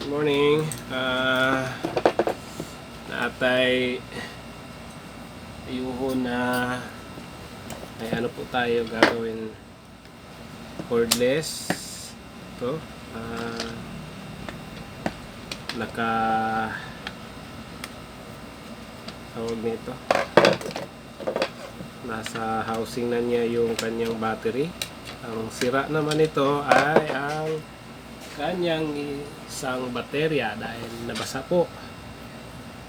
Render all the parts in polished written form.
Morning. Naatay ayuhon na ay ano po tayo gagawin, cordless ito. Naka tawag nito, nasa housing na niya yung kanyang battery. Ang sira naman ito ay ang kanyang isang baterya dahil nabasa po.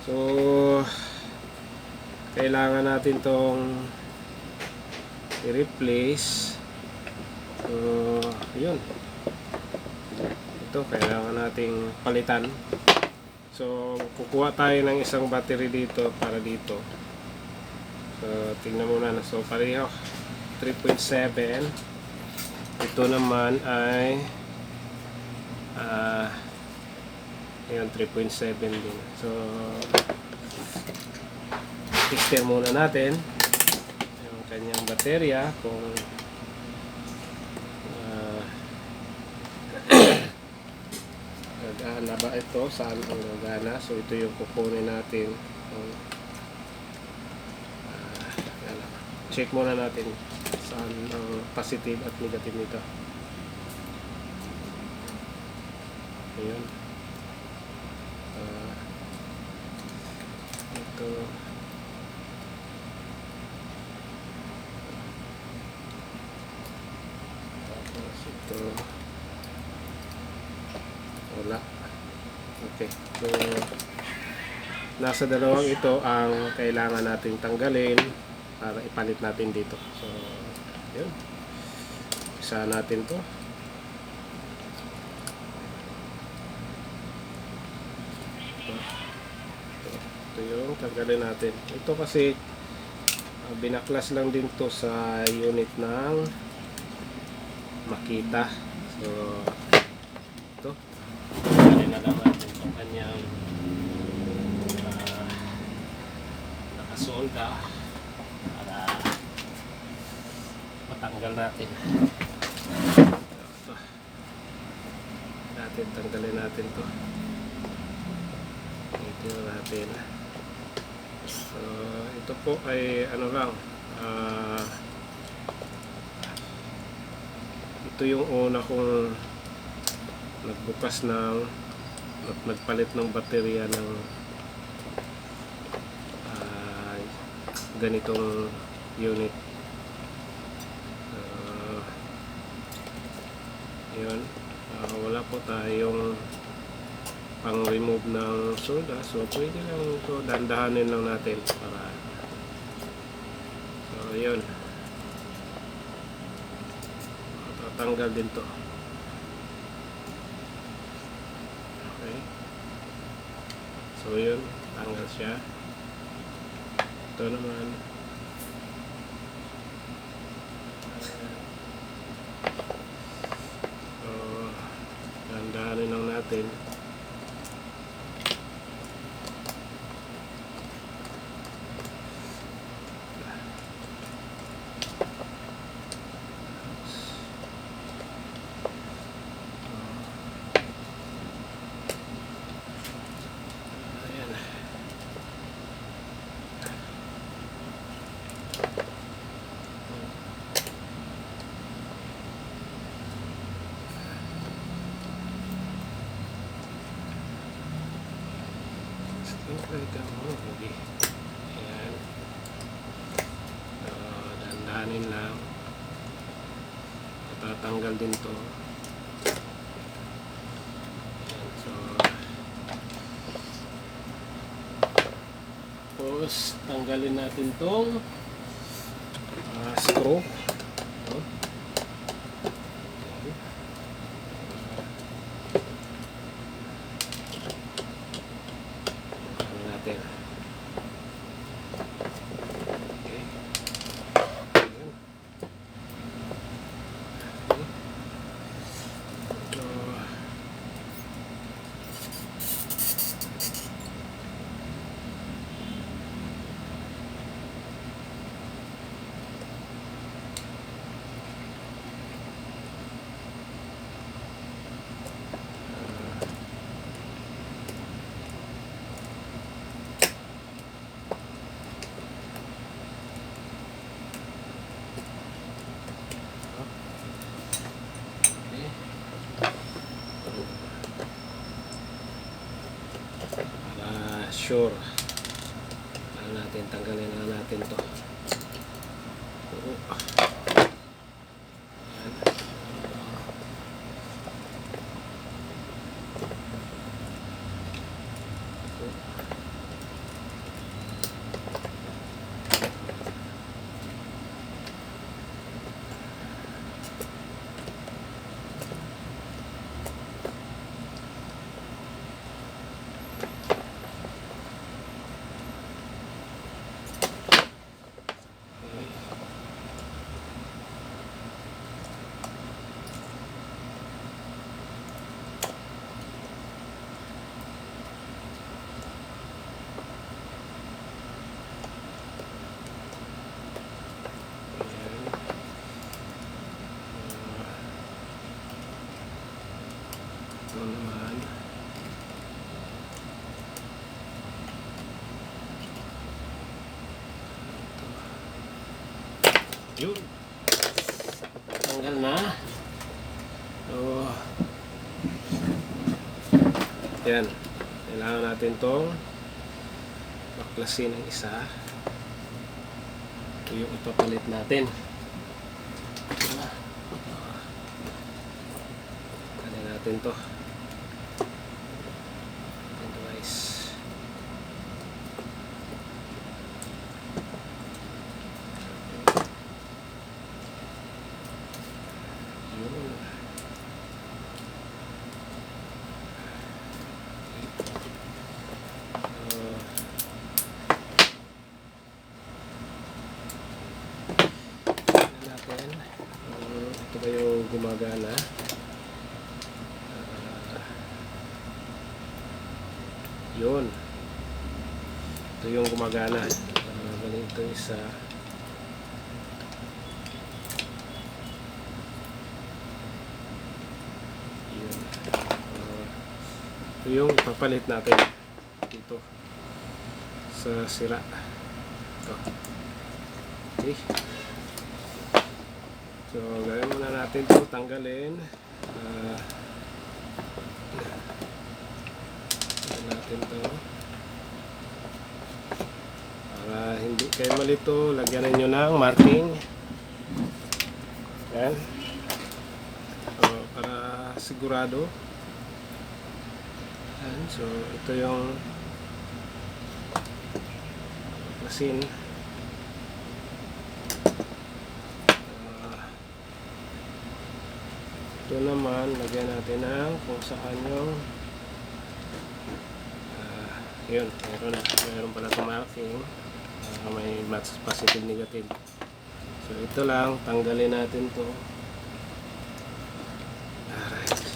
So kailangan natin tong i-replace. So yun, ito kailangan nating palitan. So kukuha tayo ng isang battery dito para dito. So tingnan muna na. So pareho 3.7. Ito naman ay ayan, 3.7 din. So tester muna natin yung kanyang baterya kung gagana ba ito, saan ang gagana. So ito yung kukunin natin. Check muna natin saan ang positive at negative nito. Ayan. Ito. Tapos ito. Wala. Okay. So, nasa dalawang ito ang kailangan nating tanggalin para ipalit natin dito. So, yun. Isa natin to. Ito yung tanggalin natin. Ito kasi binaklas lang din to sa unit ng Makita. So ito, tanggalin na lang natin itong kanyang nakasolda para matanggal natin. Ito, tanggalin natin to. Ito natin. So ito po ay ano lang, ito yung una kong nagbukas ng at nagpalit ng baterya ng ganitong unit. Yun, wala po tayong pang remove ng solda, so pwede lang ito, dandahanin lang natin para so yun, tatanggal din to. Okay, so yun, tanggal siya. Ito naman so dandahanin lang natin. Ayan. Dandanin lang. Tatanggal din to. Ayan. So tapos tanggalin natin tong screw. sure. Ano natin, tanggalin na natin to. Oo. Yan. Ito naman. Yun. Tanggal na. So, yan. Kailangan natin itong baklasin ng isa. Ito yung ipapalit natin. Kaya natin to. Ito guys. Yun. Natin. Ito ba yung gumagana? Yun. Ito yung gumagana. Ganito isa. Yun. Ito yung ipapalit natin dito sa sira. Ito. Okay. So, gawin muna natin ito. Tanggalin. Natin to para hindi kayo malito, lagyan nyo ng marking. Yan. So, para sigurado. Yan. So ito yung baklasin. Ito naman lagyan natin ng kung saan yung yun, meron pala itong marking. May match positive negative. So ito lang, tanggalin natin to. Alright.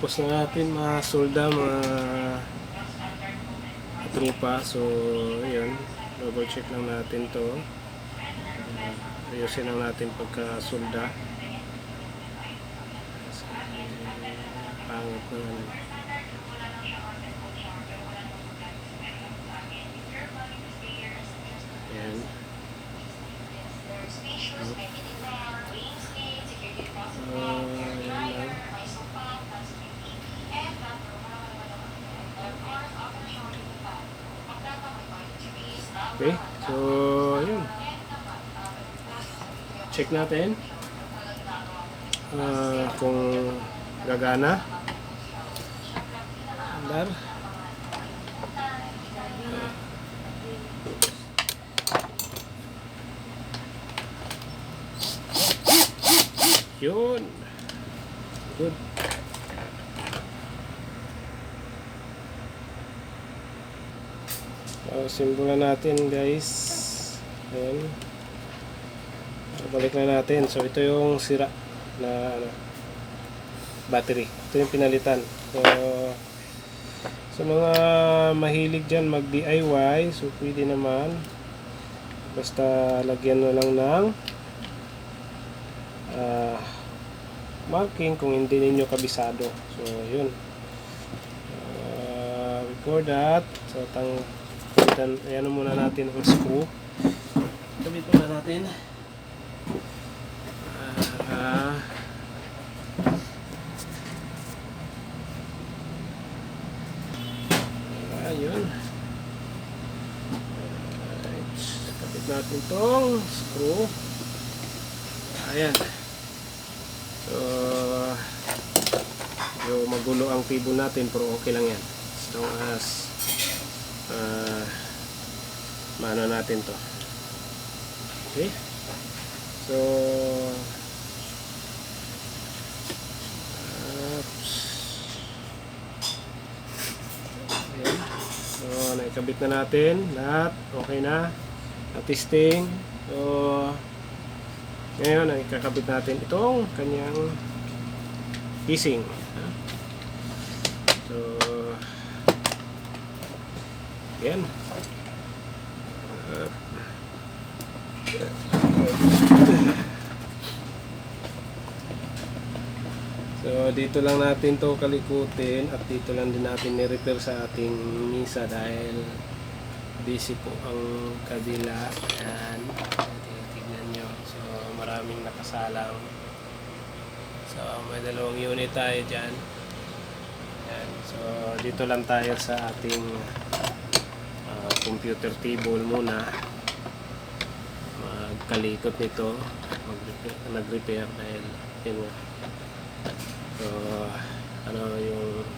Tapos na natin masolda mga trupa. So, yun. Double check lang natin to. Ayusin lang natin pagka-solda. Pangit naman. Ayan. Ayan lang. Okay, so yun. Check natin kung gagana. Andar. Yun. Good. Simbolan natin guys. Ayan. Balik na natin. So ito yung sira na battery. Ito yung pinalitan. So sa mga mahilig dyan mag DIY, so pwede naman. Basta lagyan mo lang ng marking kung hindi ninyo kabisado. So yun. Before that, so ayan muna natin ang screw. Kabit muna natin. Ayun. Alright. Kabit natin tong screw. Ayan. So, yung magulo ang cable natin pero okay lang yan. As long as maano natin to. Okay? So, ayan. So, naikabit na natin lahat. Okay na. Testing. So, ngayon, ikakabit natin itong kanyang casing. So, ayan. So, dito lang natin to kalikutin at dito lang din natin ni-repair sa ating misa dahil busy po ang kabila. Ayan. Tignan nyo. So, maraming nakasalang. So, may dalawang unit tayo dyan. Ayan. So, dito lang tayo sa ating computer table muna. Magkalikot nito. Nag-repair dahil yun. So, ano yung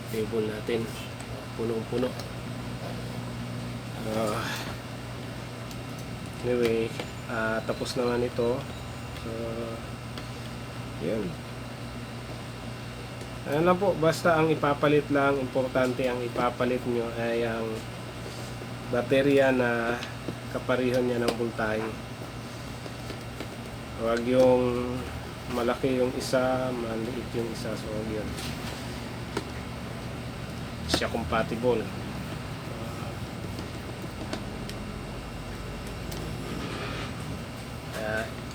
table natin. Punong-puno. Anyway, tapos naman ito. So, yun. Ano lang po, basta ang ipapalit lang, importante ang ipapalit nyo ay ang baterya na kaparihan niya ng voltahe. Huwag yung malaki yung isa, maliit yung isa. So, yun. Siya compatible.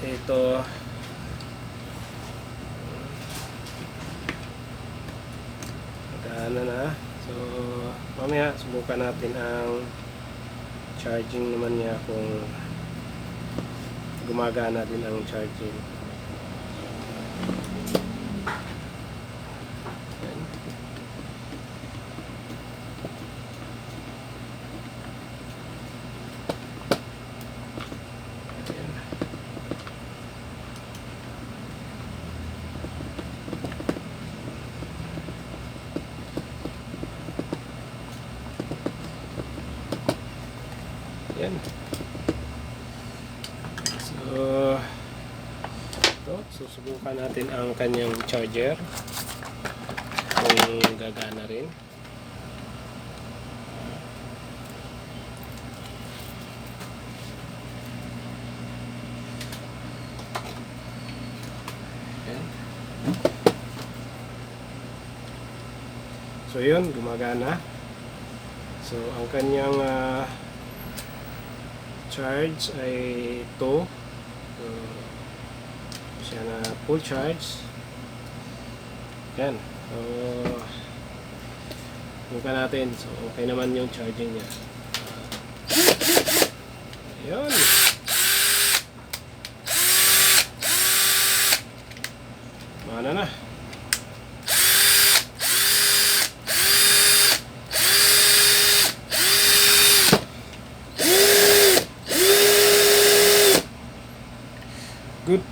Ito na. So, mamaya subukan natin ang charging naman niya kung gumagana din ang charging. Yan. So, susubukan natin ang kanyang charger kung gagana rin. Yan. So yun, gumagana. So ang kanyang charge ay 2. Siya na full charge. Yan. So buka natin. So okay naman yung charging niya. Ayun. Mana na. Good.